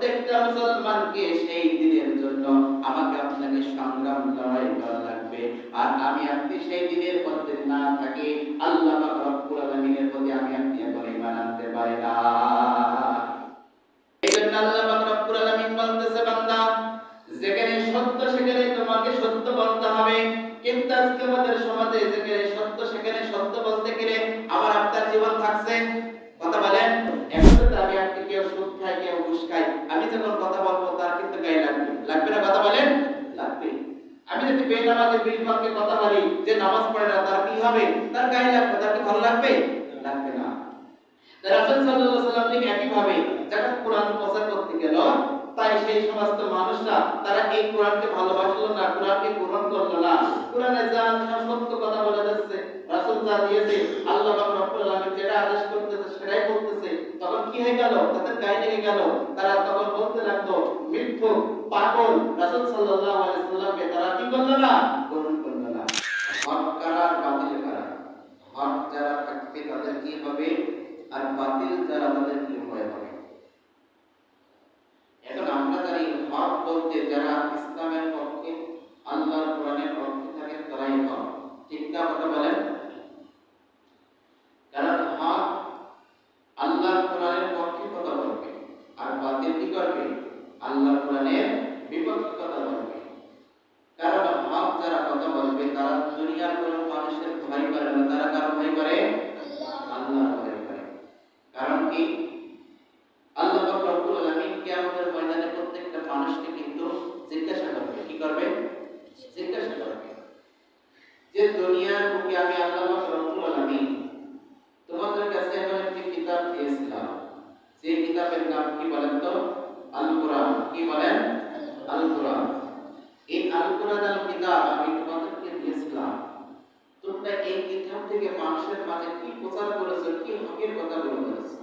প্রত্যেকটা মুসলমানকে সেই দিনের জন্য আমাকে আপনাকে সংগ্রাম লড়াই করা লাগবে। আর আমি আপনি সেই দিনের পথে না থাকি, আল্লাহ পাক রব্বুল আলামিনের প্রতি আমি আপনি এখন ঈমান আনতে পারি না। এইজন্য আল্লাহ পাক রব্বুল আলামিন বলতেছে, বান্দা যেখানে সত্য সেখানে তোমাকে সত্য বলতে হবে। কিন্তু আজকে আমাদের সমাজে যেখানে সত্য সেখানে সত্য বলতে গেলে আবার আপনার জীবন থাকছে। কথা বলেন, এখন তো আমি আপনি কেউ সুদ খাই কেউ ঘুষ খাই, আমি যখন কথা বলবো তার কিন্তু গায়ে লাগবে, লাগবে না? কথা বলেন, লাগবে। আমি যদি বেনামাজের বিপক্ষে কথা বলি, যে নামাজ পড়ে না, তার কি হবে? তার গায়ে লাগবে, তার কি ভালো লাগবে? লাগবে না। রাসূল সাল্লাল্লাহু আলাইহি ওয়াসাল্লাম ঠিক একই ভাবে যখন কোরআন প্রচার করতে গেল, তাই সেই সমস্ত মানুষরা তারা এই কোরআনকে ভালোবাসলো না, কোরআনকে গ্রহণ করলো না। কোরআনে যা সত্য কথা বলে যাচ্ছে, রাসূল যা দিয়েছে, আল্লাহ পাক রব্বুল আলামিন যেটা আদেশ করতেছে সেটাই বলতেছে, তখন কি হয়ে গেল? তাদের গায়ে লেগে গেল। তারা তখন বলতে লাগলো, মিথ্যুক, পাগল। রাসূল সাল্লাল্লাহু আলাইহি ওয়াসাল্লামকে তারা কি করলো না? গ্রহণ করলো না। হক কারা, বাতিল কারা? হক যারা থাকবে তাদের কি হবে, আর বাতিল যারা তাদের কি হবে? এখন আমরা জানি হক বলতে যারা ইসলামের পক্ষে, আল্লাহর কোরআনের পক্ষে থাকে তারাই হক। ঠিক না? কথা বলেন। কারণ হক আল্লাহর কোরআনের পক্ষে কথা বলবে, আর বাতিল কি করবে? আল্লাহর কোরআনের বিপক্ষে কথা বলবে। কারণ হক যারা কথা বলবে তারা দুনিয়ার কোনো মানুষের ভয় করে না, তারা কার ভয় করে? আল্লাহর ভয় করে। কারণ কি? আল্লাহ পাক রব্বুল আলামিন কিয়ামতের ময়দানে প্রত্যেকটা মানুষকে কিন্তু জিজ্ঞাসা করবে। কি করবে? জিজ্ঞাসা করবে যে দুনিয়ার বুকে আমি আল্লাহ পাক রব্বুল আলামিন তোমাদের কাছে এমন একটি কিতাব দিয়েছিলাম, যে কিতাবের নাম কি বলেন তো? আল কোরআন। কি বলেন? আল কোরআন। এই আল কোরআন আল কিতাব আমি তোমাদেরকে দিয়েছিলাম, তোমরা এই কিতাব থেকে মানুষের মাঝে কি প্রচার করেছো, কি হকের কথা বলেছো?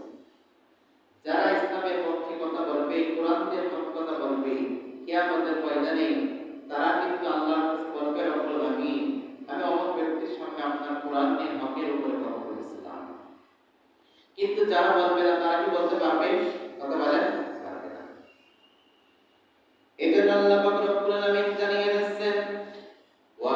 যারা ইসলামের পক্ষে কথা বলবে, কোরআনের পক্ষে কথা বলবে, কিয়ামতের ময়দানে তারা কিন্তু আল্লাহর কাছে বলবে, রব্বুল আলামিন আমি অমুক ব্যক্তির সঙ্গে আপনার কোরআনের হকের উপরে কথা বলেছিলাম। কিন্তু যারা বলবে না তারা কি বলতে পারবে? কথা বলেন, পারবে না। এজন্য আল্লাহ পাক রব্বুল আলামিন জানিয়ে দিচ্ছেন, ওয়া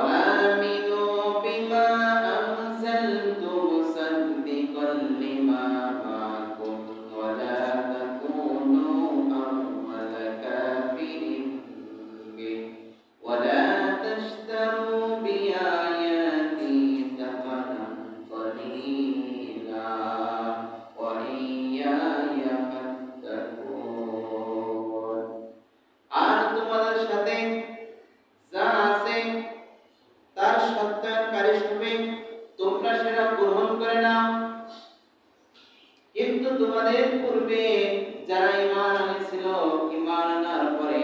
আমিনু বিমা আনজালতু মুসাদ্দিকাল লিমা মা'কুম ওয়া লা তাকুনু আওয়ালা কাফিরিন বিহি ওয়া লা তাশতারু বিআয়াতি থামানান কলিলা ওয়া ইয়্যায়া ফাত্তাকুন। আর তোমাদের সাথে যা আছে তার সত্যায়নকারী হিসেবে তোমরা সেটা গ্রহণ করে নাও। কিন্তু তোমাদের পূর্বে যারা ঈমান আনেছিল, ঈমান আনার পরে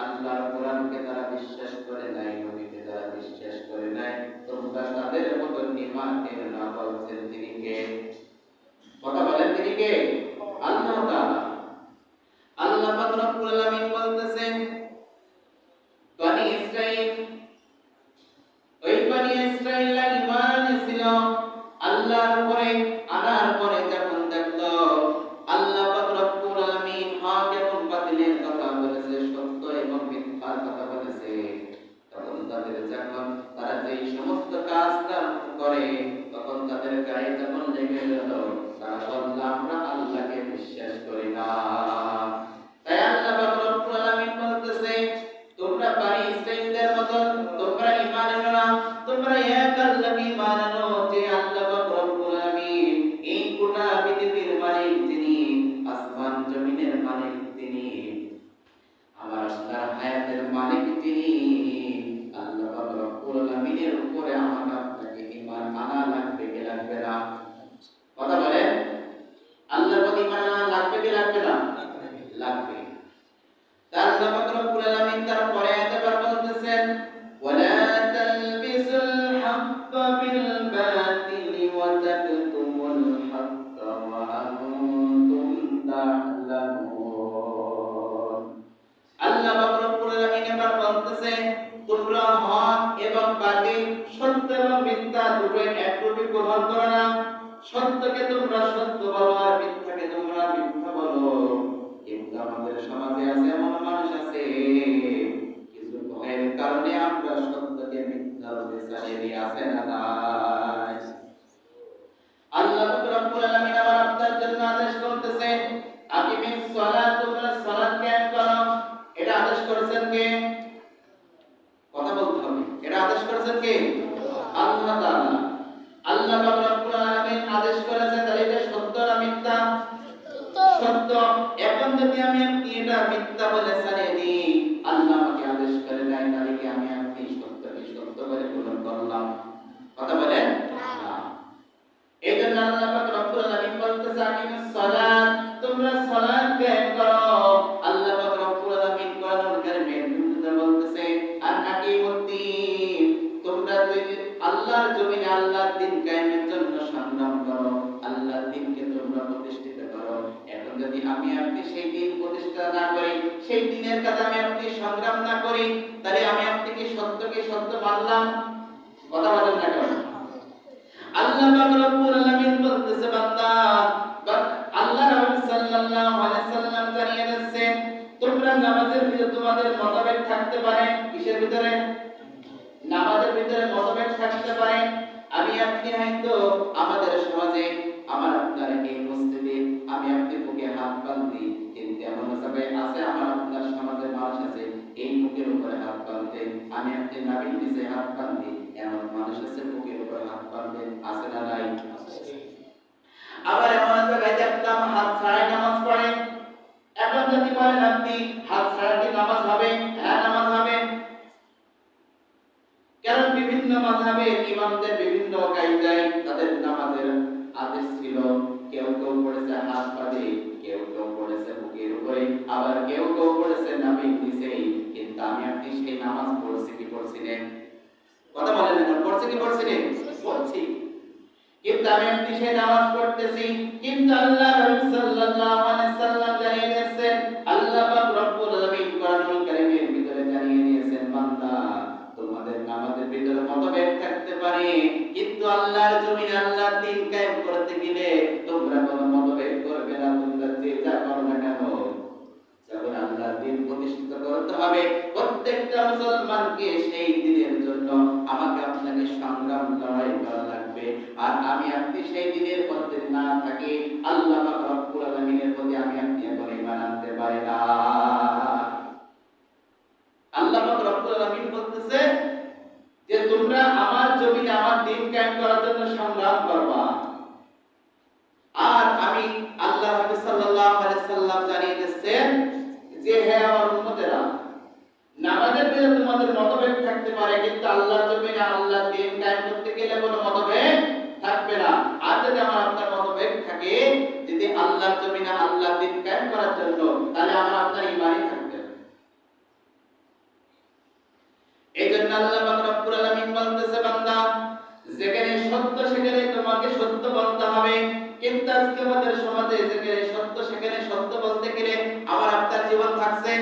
আল্লাহর কোরআনকে তারা বিশ্বাস করে নাই, নবীকে তারা বিশ্বাস করে নাই, তোমরা তাদের মতো ঈমান এনে না। বলছেন তিনি কে? কথা বলেন, তিনি কে? আল্লাহ তাআলা। আল্লাহ পাক রব্বুল আলামিন বলতেছেন, বনি ইসরাঈল, ওই বনি ইসরাঈল ঈমান এনেছিল, আল্লাহর উপরে আনার পরে যখন দেখলো আল্লাহ পাক রব্বুল আলামিন হক এবং বাতিলের কথা বলেছে, সত্য এবং মিথ্যার কথা বলেছে, তখন তাদের যখন তারা যেই সমস্ত কাজটা করে তখন তাদের গায়ে যখন লেগে গেল, তারা বলল আমরা আল্লাহকে বিশ্বাস করি না। তাই আল্লাহ পাক রব্বুল আলামিন বলতেছে, তোমরা বনি ইসরাঈলদের মত তোমরা ঈমান আনো না, তোমরা এক আল্লাহকে ঈমান আনো, যে আল্লাহ পাক রব্বুল আলামিন এই গোটা পৃথিবীর মালিক, যিনি আসমান জমিনের মালিক, তিনি আমার আপনার হায়াতের মালিক, যিনি আল্লাহ পাক রব্বুল আলামিনের উপরে আমার আপনাকে ঈমান আনা লাগবে কি লাগবে না? কথা বলেন, আল্লাহর প্রতি ঈমান আনা লাগবে কি লাগবে না? লাগবে। তার আল্লাহ পাক রব্বুল আলামিন তারপরে আয়াতবার বলতেছেন, ওয়ালা তালবিসুল হাক্কা বিল বাতিলি ওয়া তাকতুমুল হাক্কা ওয়া আনতুম তা'লামুন। আল্লাহ পাক রব্বুল আলামিন এবার বলতেছেন, তোমরা হক এবং বাতিল, সত্য এবং মিথ্যা দুটোই একরূপে গ্রহণ করো না। সত্যকে তোমরা সত্য বলো আর মিথ্যাকে তোমরা মিথ্যা বলো। কিন্তু আমাদের সমাজে আছে এমন মানুষ আছে কিছু ভয়ের কারণে আমরা সত্যকে মিথ্যা রূপে চালিয়ে দিয়ে আছে না নাই? আল্লাহ রাব্বুল আলামিন আমার আপনার জন্য আদেশ করতেছে আকিমিস সালাত, তোমরা সালাত কায়েম করো। এটা আদেশ করেছেন কে? কথা বলতে হবে। এটা আদেশ করেছেন কে? আল্লাহ তাআলা। আল্লাহ রাব্বুল আলামিন আদেশ করেছেন, তাহলে এটা সত্য না মিথ্যা? সত্য। এখন যদি আমি এটা মিথ্যা বলে ছাড়িয়ে দিই, আল্লাহ আমাকে আদেশ করে নাই, তাহলে কি আমি আপনি সত্যকে সত্য বলে গ্রহণ করলাম? কথা বলেন না। এই জন্য আল্লাহ রাব্বুল আলামিন বলতেছে আকিমিস সালাত, তোমরা সালাত কায়েম করো। আল্লাহ রাব্বুল আলামিন কোরআনুল কারীমের ভিতরে বলতেছে আন আকিমুদ্দিন, তোমরা আল্লাহর জমিনে আল্লাহর দ্বীন কায়েমের জন্য সংগ্রাম করো, আল্লাহর দ্বীনকে তোমরা প্রতিষ্ঠিত করো। এখন যদি আমি আপনি সেই দ্বীন প্রতিষ্ঠা না করি, সেই দ্বীনের কাছে আমি আপনি সংগ্রাম না করি, তাহলে আমি আপনি কি সত্যকে সত্য মানলাম? কথা বলেন না কেন? আল্লাহ পাক রব্বুল আলামিন বলতেছে বান্দা, আল্লাহ রাসূল সাল্লাল্লাহু আলাইহি সাল্লাম জানিয়ে দিয়েছেন তোমরা নামাজের ভিতরে তোমাদের মতভেদ থাকতে পারে। কিসের ভিতরে? নামাজের ভিতরে মতভেদ থাকতে পারে। আমি আপনি হয়তো আমাদের সমাজে আমার আপনার এই মসজিদে আমি আপনি বুকে হাত বাঁধি, কিন্তু এমন জায়গায় আছে আমার আপনার সমাজের মানুষ আছে এই বুকের উপরে হাত বাঁধে, আমি আপনি নাভির নিচে হাত বাঁধি, এমন মানুষ আছে বুকের উপরে হাত বাঁধে, আছে না নাই? আবার এমন জায়গায় দেখতাম হাত ছাড়াই নামাজ পড়ে। এখন যদি বলেন আপনি হাত ছাড়া কি নামাজ হবে? হ্যাঁ, নামাজ হবে। কারণ বিভিন্ন মাযহাবে ইমামদের বিভিন্ন কায়দায় তাদের নামাজের আদেশ ছিল। কেউ কেউ পড়েছে হাত পাতে, কেউ কেউ পড়েছে বুকের উপরে, আবার কেউ কেউ পড়েছে নাভির নিচে। কিন্তু আমি আপনি সেই নামাজ পড়ছি কি পড়ছি না? কথা বলেন না, পড়ছি কি পড়ছি না? পড়ছি। কিন্তু আমি আপনি সেই নামাজ পড়তেছি, কিন্তু আল্লাহ রাসূল সাল্লাল্লাহু আলাইহি সাল্লাম জানিয়ে দিয়েছেন, আল্লাহ পাক রব্বুল আলামিন কোরআনুল কারীমের ভিতরে জানিয়ে দিয়েছেন বান্দা তোমাদের নামাজের ভিতরে মতভেদ থাকতে পারে, কিন্তু আল্লাহর জমিনে আল্লাহর দ্বীন কায়েম করতে গেলে তোমরা কোনো মতভেদ করবে না। তোমরা যে যা করো না কেন, যখন আল্লাহর দ্বীন প্রতিষ্ঠিত করতে হবে, প্রত্যেকটা মুসলমানকে সেই দ্বীনের জন্য আমাকে আপনাকে সংগ্রাম লড়াই করা লাগবে। আর আমি আপনি সেই দ্বীনের পথে না থাকি, আল্লাহ পাক রব্বুল আলামিনের প্রতি আমি আপনি এখন ঈমান আনতে পারি না। আল্লাহ পাক রব্বুল আলামিন বলতেছে যে তোমরা আমার জমিনে আমার দ্বীন কায়েম করার জন্য সংগ্রাম করবা। আর আমি আল্লাহ রাসূল সাল্লাল্লাহু আলাইহি সাল্লাম জানিয়ে দিয়েছেন যে হে আমার উম্মতেরা, নামাজের ভিতরে তোমাদের মতভেদ থাকতে পারে, কিন্তু আল্লাহর জমিনে আল্লাহর দ্বীন কায়েম করতে গেলে কোনো মতভেদ থাকবে না। আর যদি আমার আপনার মতভেদ থাকে, যদি আল্লাহর জমিনে আল্লাহর দ্বীন কায়েম করার জন্য, তাহলে আমার আপনার ঈমানই থাকবে। এইজন্য আল্লাহ পাক রব্বুল আলামিন বলতেছে বান্দা যেখানে সত্য সেখানে তোমাকে সত্য বলতে হবে। কিন্তু আজকে আমাদের সমাজে যেখানে সত্য সেখানে সত্য বলতে গেলে আমার আপনার জীবন থাকছে?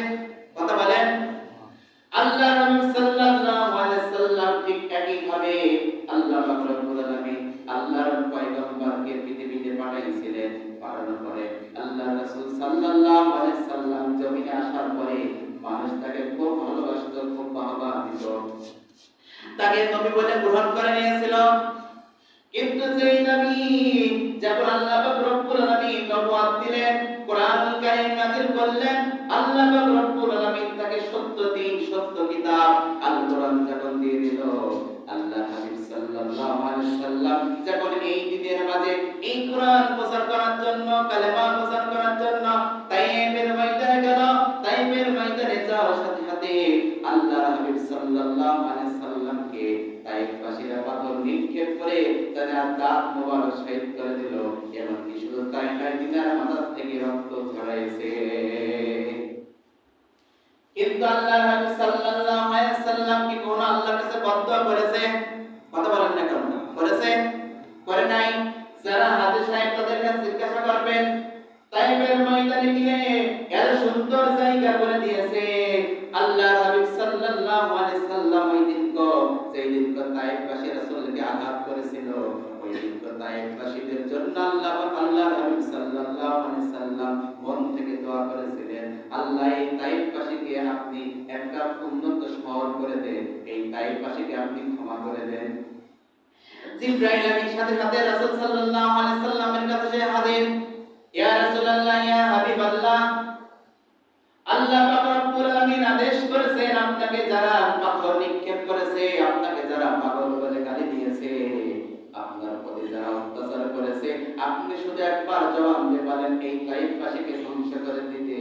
কথা বলেন। আল্লাহ রাসূল সাল্লাল্লাহু আলাইহি সাল্লাম ঠিক একই ভাবে আল্লাহ পাক রব্বুল আলামিন আল্লাহর পয়গম্বরকে পৃথিবীতে পাঠিয়েছিলেন। পাঠানোর পরে আল্লাহ রাসূল সাল্লাল্লাহু আলাইহি সাল্লাম জমিনে আসার পরে মানুষ তাকে খুব ভালোবাসতো, খুব বাহবা দিত, তাকে নবী বলে গ্রহণ করে নিয়েছিল। কিন্তু যেই নবী যখন আল্লাহ পাক রব্বুল আলামিন নবুয়ত দিলেন, কোরআনুল কারীম নাযিল করলেন, আল্লাহ পাক রব্বুল আলামিন তাকে সত্য দ্বীন, সত্য কিতাব আল কোরআন যখন দিয়ে দিল, আল্লাহ হাবিব সাল্লাল্লাহু আলাইহি সাল্লাম যখন এই দ্বীনের মাঝে এই কোরআন প্রচার করার জন্য, কালেমা প্রচার করার জন্য তাইফের ময়দানে গেল, তাইফের ময়দানে যাওয়ার সাথে সাথে আল্লাহ হাবিব সাল্লাল্লাহু আলাইহি সাল্লামকে তাইফবাসীরা পাথর নিক্ষেপ করে তার দাঁত মোবারক শহীদ করে দিল। এমনকি শুধু তাই নয়, দিনার মাথা থেকে রক্ত ঝরাইছে। কিন্তু আল্লাহ হাবিব সাল্লাল্লাহু আলাইহি সাল্লাম কি কোন আল্লাহর কাছে বদদুয়া করেছে? কথা বলেন না কেন? করেছে? করে নাই। যারা হাদিস সাহেব তাদের কাছে জিজ্ঞাসা করবেন, তাইফের ময়দানে গিয়ে এত সুন্দর জায়গা করে দিয়েছে আল্লাহর হাবিব সাল্লাল্লাহু আলাইহি সাল্লাম ওই দিন যেই দিন তাইফবাসী রাসূলকে আঘাত করেছিল, ওই দিন তাইফবাসীদের জন্য আল্লাহর হাবিব সাল্লাল্লাহু আলাইহি সাল্লাম মন থেকে দোয়া করেছিলেন, আল্লাহ এই তাইফবাসীকে আপনি একটা উন্নত শহর করে দেন, এই তাইফবাসীকে আপনি ক্ষমা করে দেন। জিবরাইল আমিন সাথে সাথে রাসূল সাল্লাল্লাহু আলাইহি সাল্লামের কাছে হাজির। ইয়া রাসূলুল্লাহ, ইয়া হাবিবাল্লাহ, আল্লাহ পাক রব্বুল আলামিন আদেশ করেছেন, আপনাকে যারা পাথর নিক্ষেপ করেছে, আপনাকে যারা পাগল বলে গালি দিয়েছে, আপনার প্রতি যারা অত্যাচার করেছে, আপনি শুধু একবার জবাব দিয়ে বলেন এই তাইফবাসীকে ধ্বংস করে দিতে।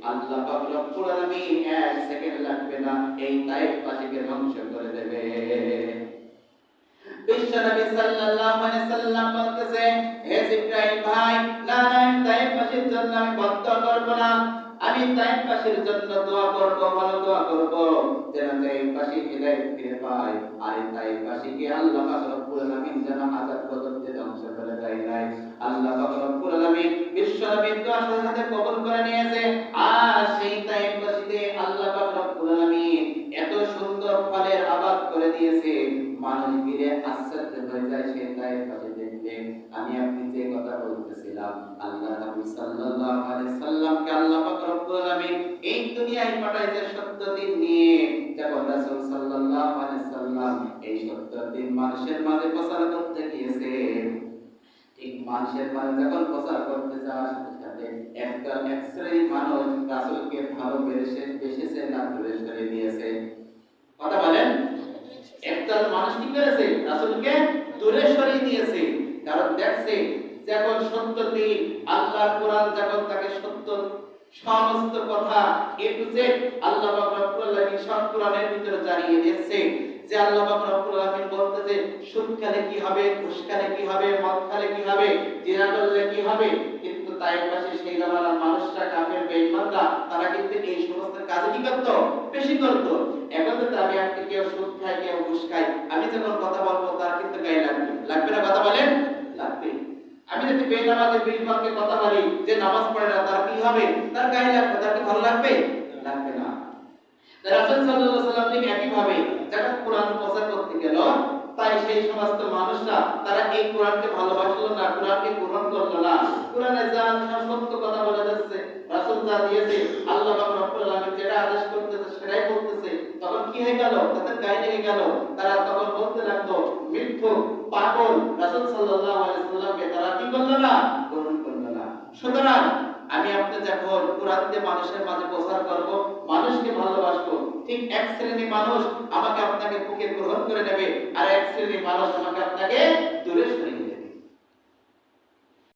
আল্লাহ পাক রব্বুল আলামিন এক সেকেন্ড লাগবে না, এই তাইফবাসীকে ধ্বংস করে দেবে। বিশ্বনবী সাল্লাল্লাহু আলাইহি সাল্লাম বলতেছেন, হে জিবরাইল ভাই, না না, তাইফবাসীর জন্য আমি বদদোয়া করব না, আমি তাইফবাসীর জন্য দোয়া করব, ভালো দোয়া করব, যেন তাইফবাসী হিদায়াত ফিরে পায়। আর এই তাইফবাসীকে আল্লাহ পাক রব্বুল আলামিন যেন আযাব গজব দিয়ে ধ্বংস করে দেয় নাই। আল্লাহ পাক রব্বুল আলামিন বিশ্বনবীর দোয়া সাথে কবুল করে নিয়েছে। আর সেই তাইফবাসীতে আল্লাহ পাক রব্বুল আলামিন এত সুন্দর ফলের আবাদ করে দিয়েছে, মানুষ গিয়ে আশ্চর্য হয়ে যায় সেই তাইফবাসী দেখতে। আমি আপনি যে কথা বলতেছিলাম, আল্লাহ রাসূল সাল্লাল্লাহু আলাইহি সাল্লামকে আল্লাহ পাক রব্বুল আলামিন এই দুনিয়ায় পাঠাইছে সত্য দিন নিয়ে। যখন রাসূল সাল্লাল্লাহু আলাইহি সাল্লাম এই সত্য দিন মানুষের মাঝে প্রচার করতে গিয়েছে, ঠিক মানুষের মাঝে যখন প্রচার করতে যাওয়ার সাথে সাথে একটা এক শ্রেণীর মানুষ রাসূলকে ভালো বেসেছে না দূরে সরিয়ে দিয়েছে। কথা বলেন, একদল মানুষ কি করেছে? রাসূলকে দূরে সরিয়ে দিয়েছে। কারণ দেখছে যখন সত্য দিন আল্লাহর কোরআন যখন তাকে সত্য সমস্ত কথা এ টু জেড আল্লাহ পাক রব্বুল আলামিন সব কোরআনের ভিতরে জানিয়ে দিয়েছে যে আল্লাহ পাক রব্বুল আলামিন বলতেছে সুদ খেলে কি হবে, ঘুষ খেলে কি হবে, মদ খেলে কি হবে, জিনা করলে কি হবে। কিন্তু তাইফবাসী সেই জামানার মানুষরা কাফের বেঈমানরা তারা কিন্তু এই সমস্ত কাজ কি করত? বেশি করত। এখন তো আমি আপনি কেউ সুদ খায়, কেউ ঘুষ খায়, আমি যখন কথা বলবো তার কিন্তু গায়ে লাগবে, লাগবে না? কথা বলেন, লাগবে। আমি যদি বেনামাজের বিরুদ্ধে কথা বলি যে নামাজ পড়ে না, তার কি হবে? তার গায়ে লাগবে, তার কি ভালো লাগবে? লাগবে না। রাসূল সাল্লাল্লাহু আলাইহি ওয়াসাল্লাম ঠিক একই ভাবে যখন কোরআন প্রচার করতে গেল, তাই সেই সমস্ত মানুষরা তারা এই কোরআনকে ভালোবাসলো না, কোরআনকে গ্রহণ করলো না। কোরআনে যা সত্য কথা বলে যাচ্ছে, রাসূল যা দিয়েছে, আল্লাহ পাক রব্বুল আলামিন যেটা আদেশ করতেছে সেটাই বলতেছে, তখন কি হয়ে গেল? তাদের গায়ে লেগে গেল। তারা তখন বলতে লাগলো মিথ্যুক, পাগল। রাসূল সাল্লাল্লাহু আলাইহি ওয়াসাল্লামকে তারা কি করলো না? গ্রহণ করলো না। সুতরাং আমি আপনি যখন কোরআন দিয়ে মানুষের মাঝে প্রচার করব, মানুষকে ভালোবাসবো, ঠিক এক শ্রেণী মানুষ আমাকে আপনাকে বুকে গ্রহণ করে নেবে, আর এক শ্রেণী মানুষ আমাকে আপনাকে দূরে সরিয়ে